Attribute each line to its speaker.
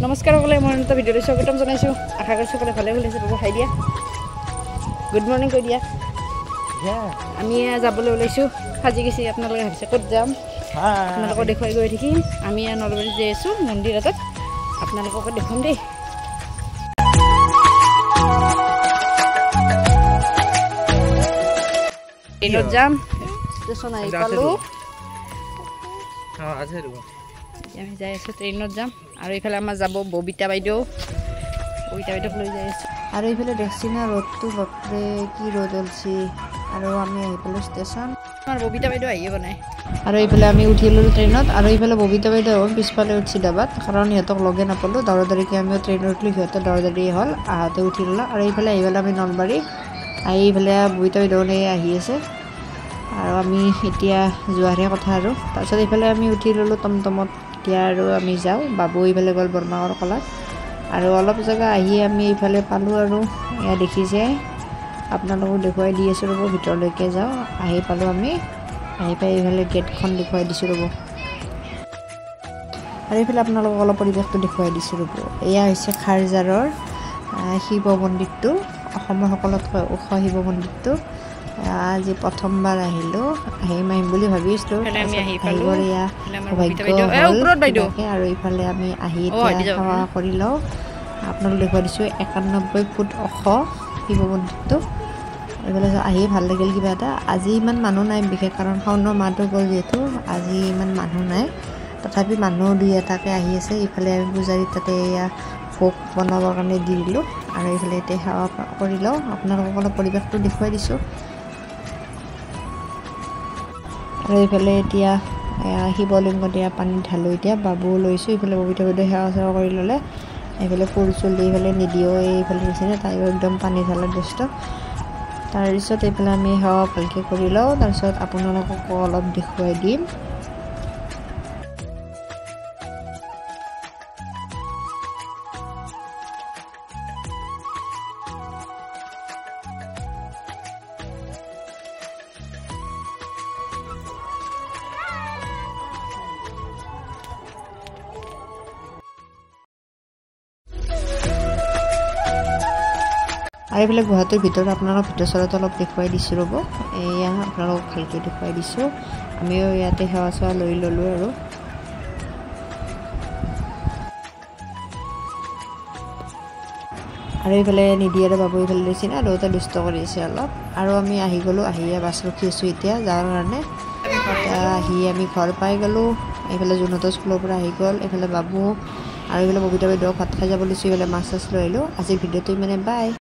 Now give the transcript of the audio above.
Speaker 1: নমস্কাৰ সকলে মই এটা ভিডিঅ'লৈ স্বাগতম জনাইছো আশা কৰিছো সকলে ভালে আছে বাবু খাই দিয়া গুড মৰ্নিং কৈ দিয়া আমি যাবলৈ ওলাইছো সাজি গেছি আপোনালোকে ভাবিছে ক'ত যাম আপোনালোকক দেখুৱাই গৈ থাকিম আমি নলবাৰী যাই আছো মন্দিৰ এটাত আপোনালোকক দেখুৱাম দেই ট্ৰেইনত যাম ষ্টেচন আহি পালো আমি যাই আছো ট্ৰেইনত যাম আৰু এইফালে আমাৰ যাব ববিতা বাইদেউ লৈ যাই আছো আৰু এইফালে দেখছি না ৰ'দটো বাপৰে কি ৰ'দ ওলছি আৰু আমি আহি পালো ষ্টেচন আমাৰ ববিতা বাইদেউ আহিয়ে বনাই আৰু এইফালে আমি উঠি ল'লো ট্ৰেইনত আৰু এইফালে ববিতা বাইদেউ পিছফালে উঠছি ডাবাত কাৰণ সিহঁতক লগে নাপালোঁ দৌৰাদৌৰিকৈ আমিও ট্ৰেইনত উঠিলোঁ সিহঁতৰ দৌৰাদৌৰি হ'ল আহোঁতে উঠি ল'লোঁ আৰু এইফালে আমি নলবাৰী আহি এইফালে ববিতা বাইদেউ আহি আছে আৰু আমি এতিয়া যোৱাৰহে কথা আৰু তাৰপিছত এইফালে আমি উঠি ল'লোঁ টমটমত এতিয়া আৰু আমি যাওঁ বাবু এইফালে গ'ল বৰমাকৰ কলাত আৰু অলপ জেগা আহি আমি এইফালে পালোঁ আৰু এয়া দেখিছে আপোনালোকক দেখুৱাই দি আছোঁ ৰ'ব ভিতৰলৈকে যাওঁ আহি পালোঁ আমি আহি পাই এইফালে গেটখন দেখুৱাই দিছোঁ ৰ'ব আৰু এইফালে আপোনালোকক অলপ পৰিৱেশটো দেখুৱাই দিছোঁ ৰ'ব এয়া হৈছে খাৰজাৰৰ শিৱ মন্দিৰটো অসমৰ সকলোতকৈ ওখ শিৱ মন্দিৰটো আজি প্ৰথমবাৰ আহিলোঁ আহিম বুলি ভাবিছিলোঁ আৰু ইফালে আমি আহি সেৱা কৰি লওঁ আপোনালোক দেখুৱাই দিছোঁ 91 ফুট ওখ শিৱ মন্দিৰটো এইফালে আহি ভাল লাগিল কিবা এটা আজি ইমান মানুহ নাই বিশেষ কাৰণ শাওণৰ মাহটো গ'ল যিহেতু আজি ইমান মানুহ নাই তথাপি মানুহ দুই এটাকৈ আহি আছে ইফালে আমি পূজাৰী তাতে এয়া ভোগ বনাবৰ কাৰণে দি দিলোঁ আৰু এইফালে এতিয়া সেৱা কৰি লওঁ আপোনালোকক অলপ পৰিৱেশটো দেখুৱাই দিছোঁ আৰু এইফালে এতিয়া শিৱলিংগ দিয়া পানী ঢালোঁ এতিয়া বাবু লৈছোঁ এইফালে ববিতা বাইদেউ সেৱা চেৱা কৰি ল'লে এইফালে ফুল চুল দি এইফালে নিদিও এইফালে নিচিনা তাইও একদম পানী ঢালাত ব্যস্ত তাৰপিছত এইফালে আমি সেৱা ভালকৈ কৰি লওঁ তাৰপিছত আপোনালোককো অলপ দেখুৱাই দিম আৰু এইফালে গুৱাহাটীৰ ভিতৰত আপোনালোক ভিতৰ চৰত অলপ দেখুৱাই দিছোঁ ৰ'ব এয়া আপোনালোকক ভালকৈ দেখুৱাই দিছোঁ আমিও ইয়াতে সেৱা চেৱা লৈ ল'লোঁ আৰু এইফালে নিদিয়ে আৰু বাবু এইফালে লৈছে না দুটা দুষ্ট কৰি আছে অলপ আৰু আমি আহি গ'লোঁ আহিয়ে বাছ ৰখি আছোঁ এতিয়া যাৰ কাৰণে আহি আমি ঘৰ পাই গ'লোঁ এইফালে জোনহঁতৰ স্কুলৰ পৰা আহি গ'ল এইফালে বাবু আৰু এইফালে ববিতা বাইদেউ ভাত খাই যাব লৈছোঁ এইফালে মাছ চাছ লৈ আহিলোঁ আজিৰ ভিডিঅ'টো ইমানে বাই